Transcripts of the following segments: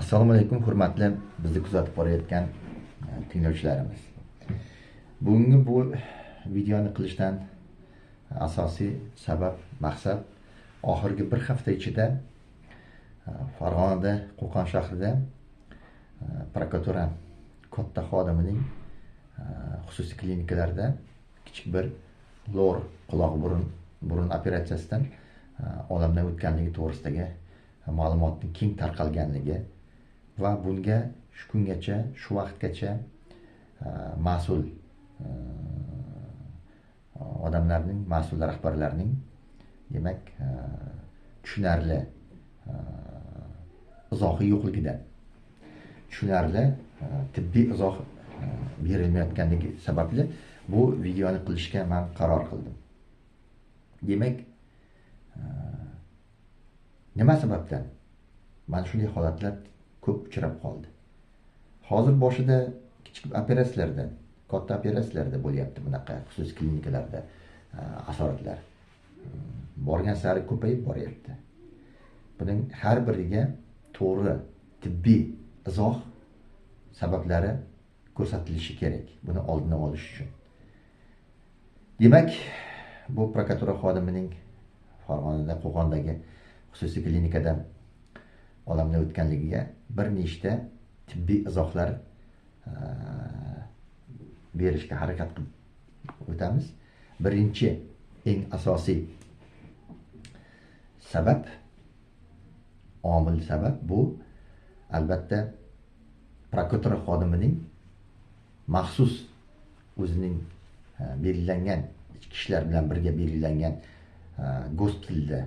Assalomu alaykum, hurmatli bizni kuzatib borayotgan tinglovchilarimiz. Bugungi bu videoni qilishdan asosiy sabab, maqsad oxirgi bir hafta ichida Farg'onada, Qo'qon shahrida prokuratura katta xodimining xususiy klinikalarda kichik bir lor quloq burun operatsiyasidan olamdan o'tganligi to'g'risidagi ma'lumotning keng tarqalganligi va bunga shu kungacha, shu vaqtgacha mas'ul odamlarning, mas'ul rahbarlarning demak tushunarli izohi yo'qligidan, tushunarli tibbiy izoh berilmayotganligi sababli bu videoni qilishga men qaror qildim. Demak, nima sababdan mana shunday holatlar ko'p uchrab qoldi. Hozir boshida kichik operatsiyalarda, katta operatsiyalarda bo'lyapti bunaqa xususiy klinikalarda asoratlar. Borgan sari ko'payib boryapti. Buning har biriga to'g'ri tibbiy izoh sabablari ko'rsatilishi kerak. Buni oldini olish uchun. Demak, bu prokuratura xodimining Farg'onada, Qo'qondagi xususiy klinikada olamdan o'tganligiga bir nechta tibbiy izohlar berishga harakat qilib o'tamiz. Birinchi, eng asosiy sabab, omil sabab bu albatta prokuratura xodimining maxsus o'zining belgilangan ichki ishlar bilan birga belgilangan gospitalda,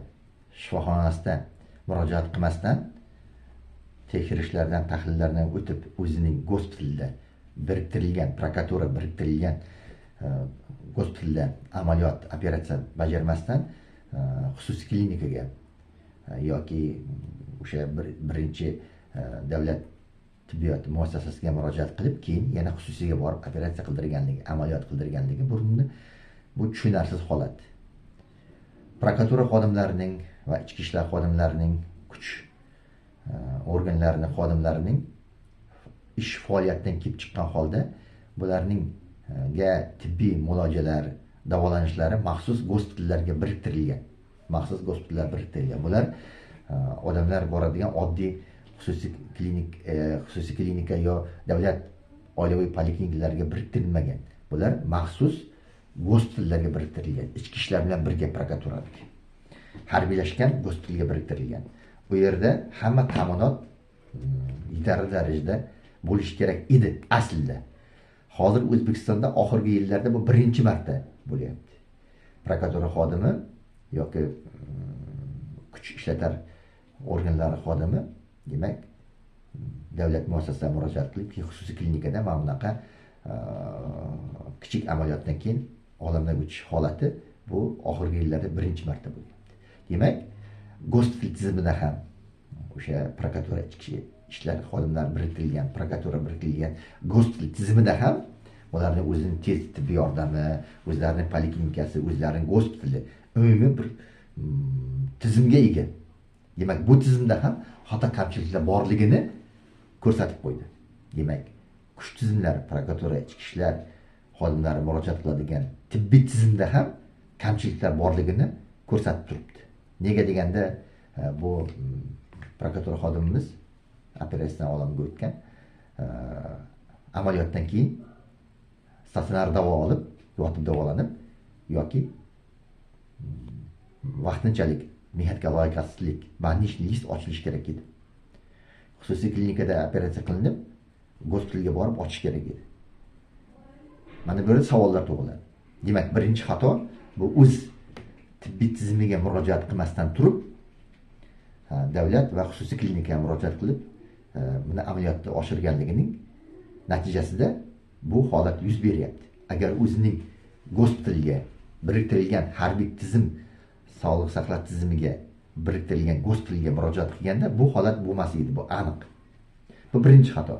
shifoxonasida murojaat qilmasdan, tekshirishlardan, tahlillardan o'tib, o'zining gospitalda biriktirilgan, prokuratura biriktirilgan gospitalda amaliyot, operatsiya bajarmasdan xususiy klinikaga yoki o'sha birinchi davlat tibbiyot muassasasiga murojaat qilib, keyin yana xususiyga borib operatsiya qildirganligi, amaliyot qildirganligi bu tushunarsiz holat. Prokuratura xodimlarining va ichki ishlar xodimlarining, kuch organlarining xodimlarining ish faoliyatidan kelib chiqqan holda bularning tibbiy muolajalar, davolanishlari maxsus gospitallarga biriktirilgan. Maxsus gospitallar biriktirilgan. Bular odamlar boradigan oddiy xususiy klinika yo davlat oilaviy poliklinikalarga biriktirilmagan. Bular maxsus gospitallarga biriktirilgan. Ichki ishlar bilan birga prokuraturalik harbiylashgan gospitalga biriktirilgan. Bu yerda hamma ta'minot yetarli darajada bo'lishi kerak edi aslida. Hozir O'zbekistonda oxirgi yillarda bu birinchi marta bo'lyapti. Prokuratura xodimi yoki kuch ishlatar organlari xodimi, demak, davlat muassasasiga murojaat qilib, xususiy klinikada mana bunaqa kichik amaliyotdan keyin olamdan o'tish holati bu oxirgi yillarda birinchi marta bo'lyapti. Demak, gospital tizimida ham o'sha prokuratura ichki ishlar xodimlari biriktirilgan, prokuratura biriktirilgan gospital tizimida ham ularning o'zining tez tibbiy yordami, o'zlarining poliklinikasi, o'zlarining gospitali umumiy bir tizimga ega. Demak, bu tizimda ham xato kamchiliklar borligini ko'rsatib qo'ydi. Demak, kuch tizimlari, prokuratura, ichki ishlar xodimlari murojaat qiladigan tibbiy tizimda ham kamchiliklar borligini ko'rsatib turibdi. Nega deganda, bu prokuratura xodimimiz operatsiyadan olamga o'tgan, amaliyotdan keyin statsionar davo olib, yotib davolanib yoki vaqtinchalik mehnatga loyiqasizlik больничный list ochilishi kerak edi. Xususiy klinikada operatsiya qilinib, gospitalga borib ochish kerak edi. Mana bu yerda savollar tug'iladi. Demak, birinchi xato bu o'z tibbiy tizimiga murojaat qilmasdan turib, davlat va xususiy klinikaga murojaat qilib, buni amaliyotni oshirganligining natijasida bu holat yuz beryapti. Agar o'zining gospitalga biriktirilgan harbiy tizim, sog'liq saqlash tizimiga biriktirilgan gospitalga murojaat qilganda bu holat bo'lmas edi, bu aniq. Bu birinchi xato.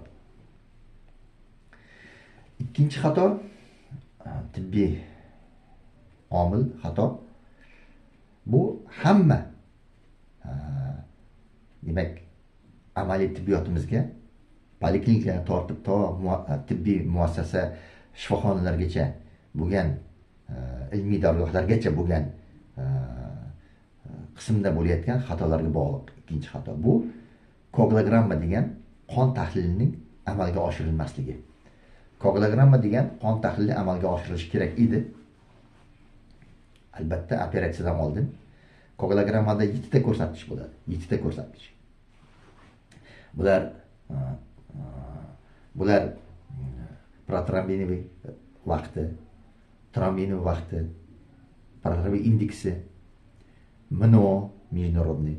Ikkinchi xato, tibbiy omil xato. Bu hamma demak amaliy tibbiyotimizga poliklinikadan tortib to tibbiy muassasa shifoxonalargacha bo'lgan ilmiy dargohlargacha bo'lgan qismda bo'layotgan xatolarga bog'liq. Ikkinchi xato bu koagulogramma degan qon tahlilining amalga oshirilmasligi. Koagulogramma degan qon tahlili amalga oshirilishi kerak edi. Albatta operatsiyadan oldin koagulogrammada 7 ta ko'rsatkich bo'ladi. 7 ta ko'rsatkich. Bular protrombinoviy vaqti, trombinoviy vaqti, protrombinoviy indeksi, МНО, международный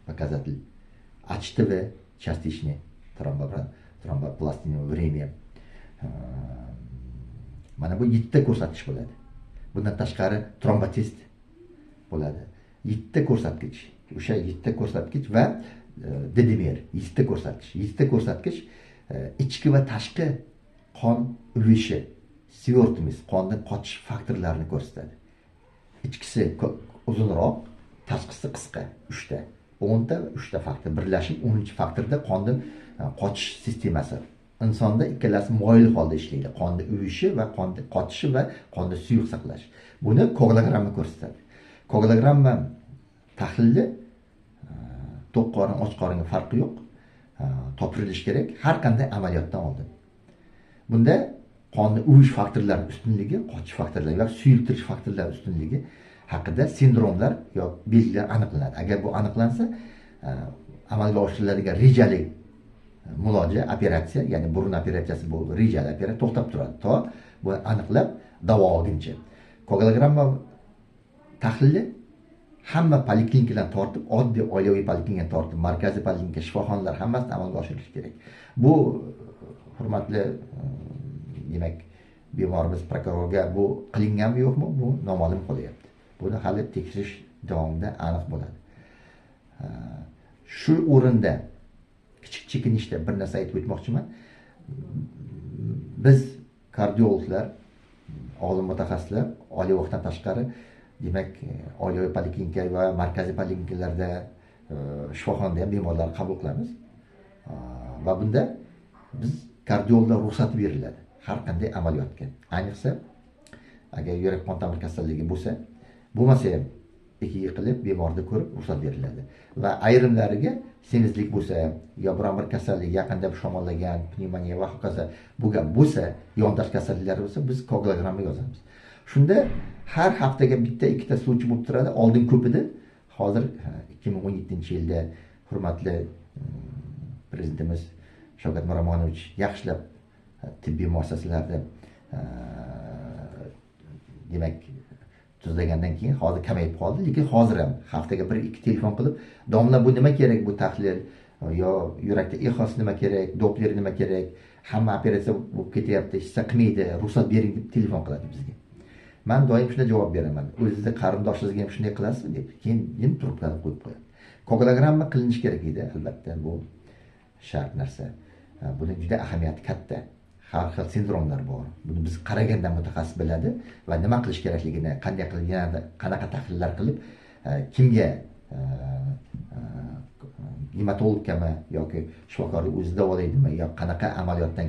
показатель, HTV, частичный тромбопластиновое время. Mana bu 7 ta ko'rsatkich bo'ladi. Bundan tashqari trombotest bo'ladi. 7 ta ko'rsatkich. O'sha 7 ta ko'rsatkich va dedimer 7 ta ko'rsatkich. 7 ta ko'rsatkich ichki va tashqi qon uvishi, svertimiz, qondan qochish faktorlarini ko'rsatadi. Ichkisi uzunroq, tashqisi qisqa. 3 ta. 10 ta 3 ta faktor birlashib 10-chi faktorda qondan qochish sistemasi. Insonda ikkalasi moyil holda ishlaydi. Qonni uvishi va qonni qochishi va qonni suyuq saqlash. Buni koagulogramma ko'rsatadi. Koagulogramma tahlili to'q qorin, och qoringa farqi yo'q. Topshirilishi kerak har qanday amaliyotdan oldin. Bunda qonni uvish faktorlari ustunligi, qochish faktorlari va suyultirish faktorlari ustunligi haqida sindromlar yoki belgilar aniqlanadi. Agar bu aniqlansa, amalga oshiriladigan rejali muloja operatsiya, ya'ni burun operatsiyasi bu rejali operatsiya to'xtab turadi. To bu aniqlab davo olguncha. Koagulogramma tahlili hamma poliklinikadan tortib, oddiy oilaviy poliklinikadan tortib, markaziy poliklinika, shifoxonalar hammasida amalga oshirilishi kerak. Bu hurmatli demak bemorimiz prokurorga bu qilinganmi yo'qmi, bu noma'lum qolyapti. Buni hali tekshirish davomida aniq bo'ladi. Shu o'rinda kichik chekinishda bir narsa aytib o'tmoqchiman. Biz kardiologlar, olim mutaxassislar oliy vaqtdan tashqari demak oilaviy poliklinika va markaziy poliklinikalarda shifoxonada ham bemorlarni qabul qilamiz. Va bunda biz kardiologlar ruxsat beriladi har qanday amaliyotga. Ayniqsa agar yurak qon tomir kasalligi bo'lmasa ham ekiga qilib bemorni ko'rib ruxsat beriladi. Va ayrimlariga semizlik bo'lsa, yo biron bir kasallik yaqinda shamollagan, pnevmoniya va hokazo bo'lgan bo'lsa, yondosh kasalliklar bo'lsa, biz koagulogramma yozamiz. Shunda har haftaga bitta ikkita suvchi bo'lib turadi. Oldin ko'p edi. Hozir 2017-yilda hurmatli prezidentimiz Shavkat Miromonovich yaxshilab tibbiy muassasalarda demak tuzlagandan keyin hozir kamayib qoldi, lekin hozir ham haftaga 1-2 telefon qilib, "Domla, bu nima kerak bu tahlil? Yo yurakda ekhos nima kerak, doppler nima kerak? Hamma operatsiya bo'lib ketyapti, hissa qilmaydi, ruxsat bering" deb telefon qiladi bizga. Men doim shunday javob beraman. O'zingizni qarindoshingizga ham shunday qilasizmi deb. Keyin jim turiblarni qo'yib qo'yadi. Koagulogramma qilinishi kerak edi, albatta bu shart narsa. Buning juda ahamiyati katta. Har xil sindromlar bor. Buni biz qaraganda mutaxassis biladi va nima qilish kerakligini, qanday qilib, yana qanaqa tahlillar qilib, kimga gematologmi yoki shifokorlik o'zi davolaydimi yo qanaqa amaliyotdan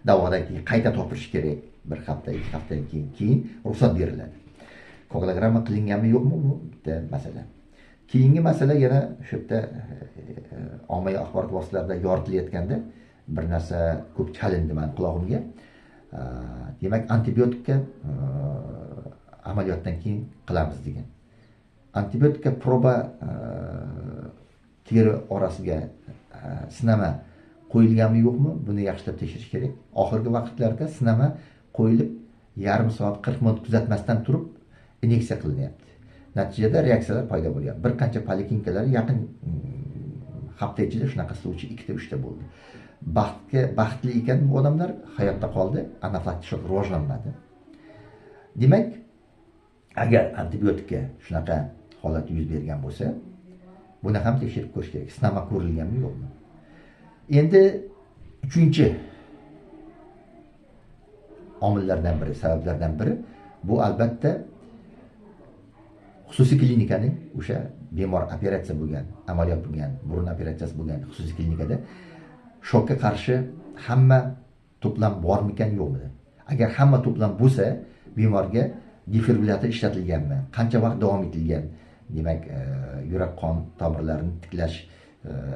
davodan keyin qayta topirish kerak. 1 hafta, 2 haftadan keyin ruxsat beriladi. Koagulogramma qilinganmi yo'qmi bu bitta masala. Keyingi masala yana shu yerda ommaviy axborot vositalarida yoritilayotganda bir narsa ko'p chalindi men qulog'imga. Demak, antibiotika amaliyotdan keyin qilamiz degan. Antibiotika proba teri orasiga sinama qo'yilganmi yo'qmi, buni yaxshilab tekshirish kerak. Oxirgi vaqtlarda sinama qo'yilib yarim soat 40 minut kuzatmasdan turib inyeksiya qilinyapti. Natijada reaksiyalar paydo bo'lyapti. Bir qancha poliklinikalar yaqin hafta ichida shunaqa suvchi 2-3 ta bo'ldi. Baxtli ekan bu odamlar hayotda qoldi, anafilaktik shok rivojlanmadi. Demak, agar antibiotika shunaqa holat yuz bergan bo'lsa, buni ham tekshirib ko'rish kerak. Sinama ko'rilganmi yo'qmi? Endi 3-chi omillardan biri, sabablardan biri bu albatta xususiy klinikaning o'sha bemor operatsiya bo'lgan, amaliyot bo'lgan, burun operatsiyasi bo'lgan xususiy klinikada shokka qarshi hamma to'plam bormikan yo'qmi? Agar hamma to'plam bo'lsa, bemorga defibrillator ishlatilganmi? Qancha vaqt davom etilgan? Demak, yurak qon tomirlarini tiklash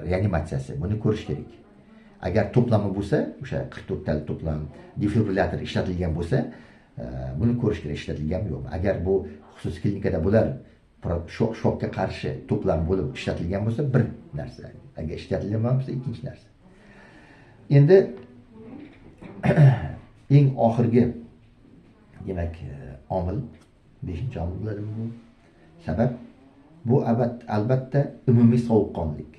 reanimatsiyasi buni ko'rish kerak. Agar to'plami bo'lsa, o'sha 44 tali to'plam defibrillator ishlatilgan bo'lsa, buni ko'rish kerak, ishlatilganmi yo'qmi? Agar bu xususiy klinikada bular shokka qarshi to'plam bo'lib ishlatilgan bo'lsa, bir narsa. Agar ishlatilmagan bo'lsa, ikkinchi narsa. Endi eng oxirgi demak omil, 5-omil bo'ladi bu. Sabab bu albatta umumiy sovuqqonlik.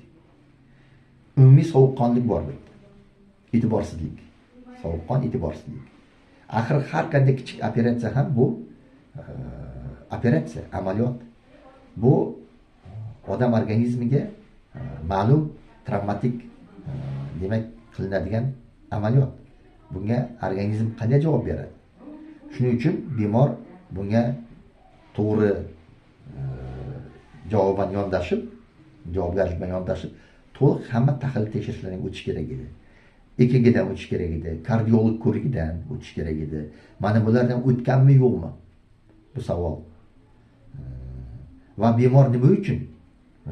Umumiy sovuqqonlik bor bu. E'tiborsizlik. Sovuqqon, e'tiborsizlik. Axir har qanday kichik operatsiya ham bu operatsiya, amaliyot. Bu odam organizmiga ma'lum travmatik demak qilinadigan amaliyot. Bunga organizm qanday javob beradi? Shuning uchun bemor bunga to'g'ri javoban yondashib, javobgarlik bilan yondashib, to'liq hamma tahlil tekshirishlardan o'tish kerak edi. EKGdan o'tish kerak edi, kardiolog ko'rigidan o'tish kerak edi. Mana bulardan o'tganmi yo'qmi? Bu savol. Va bemor nima uchun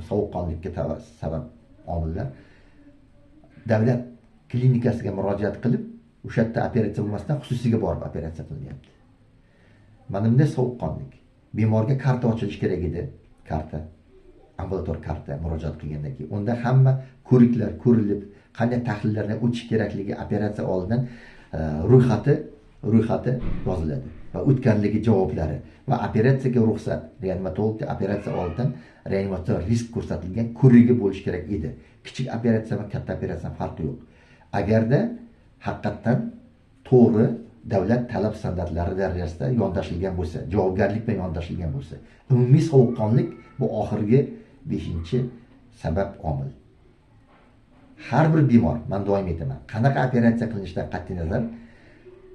sovuqqonlikka sabab omillar davlat klinikasiga murojaat qilib, o'sha yerda operatsiya bo'lmasdan xususiyga borib operatsiya qilyapti. Mana bunday sovuqqonlik. Bemorga karta ochilish kerak edi, karta, ambulator karta murojaat qilgandan keyin. Unda hamma ko'riklar ko'rilib, qanday tahlillardan o'tish kerakligi operatsiya oldidan ro'yxati yoziladi va o'tganligi javoblari va operatsiyaga ruxsat, reanimatologga operatsiya oldidan reanimatsion risk ko'rsatilgan ko'rigi bo'lish kerak edi. Kichik operatsiya va katta operatsiya farqi yo'q. Agarda haqiqatan to'g'ri davlat talab standartlari darajasida yondashilgan bo'lsa, javobgarlik bilan yondashilgan bo'lsa, umumiy sovuqqonlik bu oxirgi 5-sabab omil. Har bir bemor, men doim aytaman, qanaqa operatsiya qilinishidan qat'iy nazar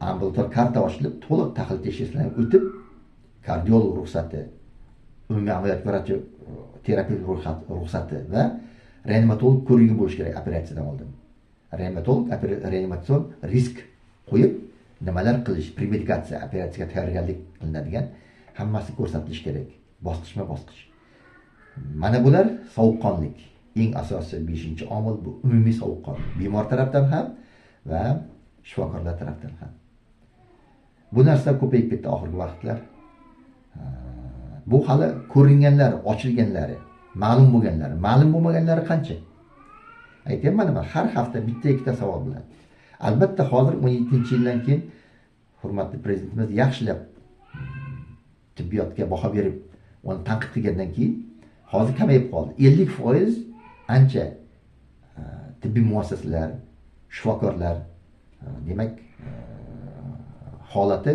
ambulator karta ochilib, to'liq tahlil tekshirishlardan o'tib, kardiolog ruxsati, umumiy amaliyot vrachı terapiya ruxsati va reanimatolog ko'rigi bo'lishi kerak operatsiyadan oldin. Reanimatolog reanimatsion risk qo'yib, nimalar qilish, premedikatsiya, operatsiyaga tayyorgarlik qilinadigan hammasi ko'rsatilishi kerak, bosqichma-bosqich. Mana bular sovuqqonlik. Eng asosiy 5-omil bu umumiy sovuqqonlik. Bemor tarafdan ham va shifokorlar tarafdan ham. Bu narsa ko'payib ketdi oxirgi vaqtlar. Bu hali ko'ringanlar, ochilganlari, ma'lum bo'lganlari, ma'lum bo'lmaganlari qancha? Aytayman, har hafta bitta-ikkita savol bilan. Albatta hozir 17-yildan keyin hurmatli prezidentimiz yaxshilab tibbiyotga baho berib, uni tanqid qilgandan keyin hozir kamayib qoldi. 50% ancha tibbiy muassasalar, shifokorlar demak holati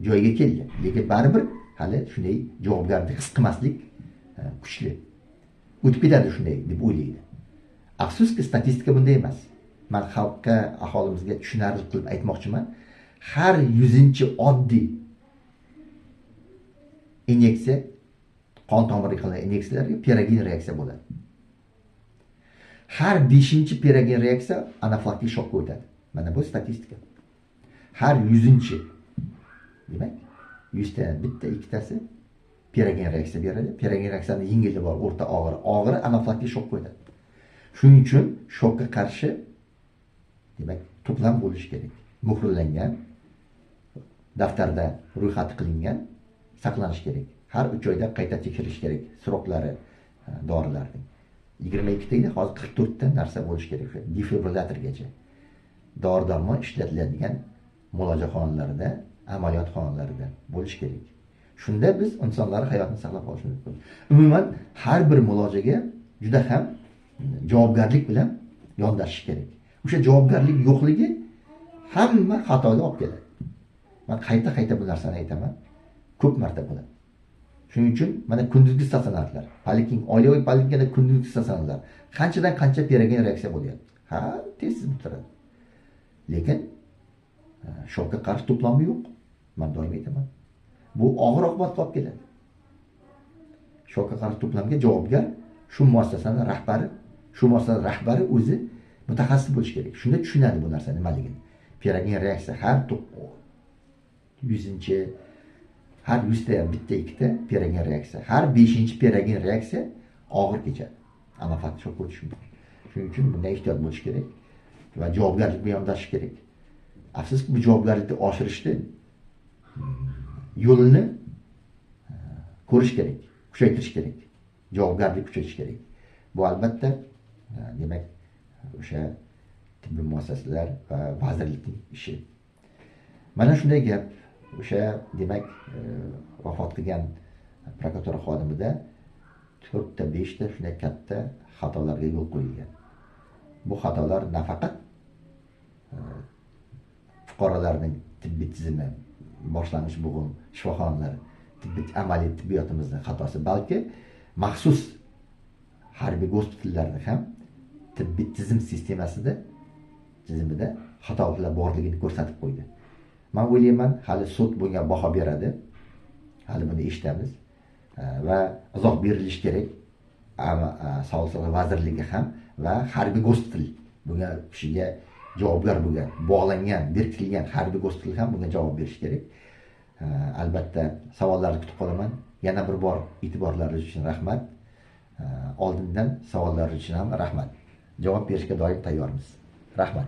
joyiga keldi. Lekin baribir hali shunday javobgarlik his qilmaslik kuchli. O'tib ketadi shunday deb o'ylaydi. Afsuski statistika bunday emas. Men xalqqa, aholimizga tushunarli qilib aytmoqchiman. Har 100-chi oddiy inyeksiya, qon tomiriga qilingan inyeksiyalarga piragen reaksiya bo'ladi. Har 5-chi piragen reaksiya anafilaktik shokka o'tadi. Mana bu statistika. Har 100-chi. Demak, 100 ta bitta ikkitasi piragen reaksiya beradi. Piragen reaksiyaning yengili bor, o'rta og'ir. Og'iri anafilaktik shokka o'tadi. Shuning uchun shokka qarshi demak to'plam bo'lishi kerak. Muhrlangan, daftarda ro'yxati qilingan, saqlanish kerak. Har 3 oyda qayta tekshirish kerak suroqlari, dorilarning. 22 ta edi, hozir 44 ta narsa bo'lishi kerak. Defibrillatorgacha. Dori-darmon ishlatiladigan muolaja xonalarida, amaliyot xonalarida bo'lishi kerak. Shunda biz insonlar hayotini saqlab qolishimiz mumkin. Umuman har bir muolajaga juda ham javobgarlik bilan yondashish kerak. O'sha javobgarlik yo'qligi hamma xatoga olib keladi. Men qayta bu narsani aytaman. Ko'p marta bo'ladi. Shuning uchun mana kunduzgi statsionarlar, poliklinik, oilaviy poliklinikada kunduzgi statsionarlar qanchadan qancha piragen reaksiya bo'lyapti. Ha, tezsiz bitiradi. Lekin shokka qarshi to'plami yo'q. Men doim aytaman. Bu og'ir oqibatga olib keladi. shu qaror to'plamga javobgar shu muassasani rahbari, shu muassasa rahbari o'zi mutaxassis bo'lishi kerak. Shunda tushunadi bu narsa nimaligini. Piragen reaksiya har 100-chi, har 100 ta bitta ikkita piragen reaksiya, har 5-chi piragen reaksiya og'ir kechadi. Anafakt shok o'tishi mumkin. Shuning uchun bunday ehtiyot bo'lish kerak va javobgarlik bilan yondashish kerak. Afsuski bu javobgarlikni oshirishni yo'lini ko'rish kerak, kuchaytirish kerak. Javobgarlik kuchaytirish kerak. Bu albatta demak o'sha tibbiy muassasalar va vazirlikning ishi. Mana shunday gap. O'sha demak vafot qilgan prokuratura xodimida 4 ta 5 ta shunday katta xatolarga yo'l qo'yilgan. Bu xatolar nafaqat fuqarolarning tibbiy tizimi, boshlang'ich bo'g'im, shifoxonalar, tibbiy amaliy tibbiyotimizning xatosi, balki maxsus harbiy gospitallarda ham tibbiy tizim tizimida xatolar borligini ko'rsatib qo'ydi. Men o'ylayman, hali sud bunga baho beradi. Hali buni eshitamiz va izoh berilishi kerak. Sog'liqni saqlash vazirligi ham va harbiy gospital bunga kishiga javobgar bo'lgan, bog'langan, berkitilgan harbiy gospital ham bunga javob berishi kerak. Albatta savollarni kutib qolaman. Yana bir bor e'tiborlaringiz uchun rahmat. Oldindan savollar uchun ham rahmat. Javob berishga doim tayyormiz. Rahmat.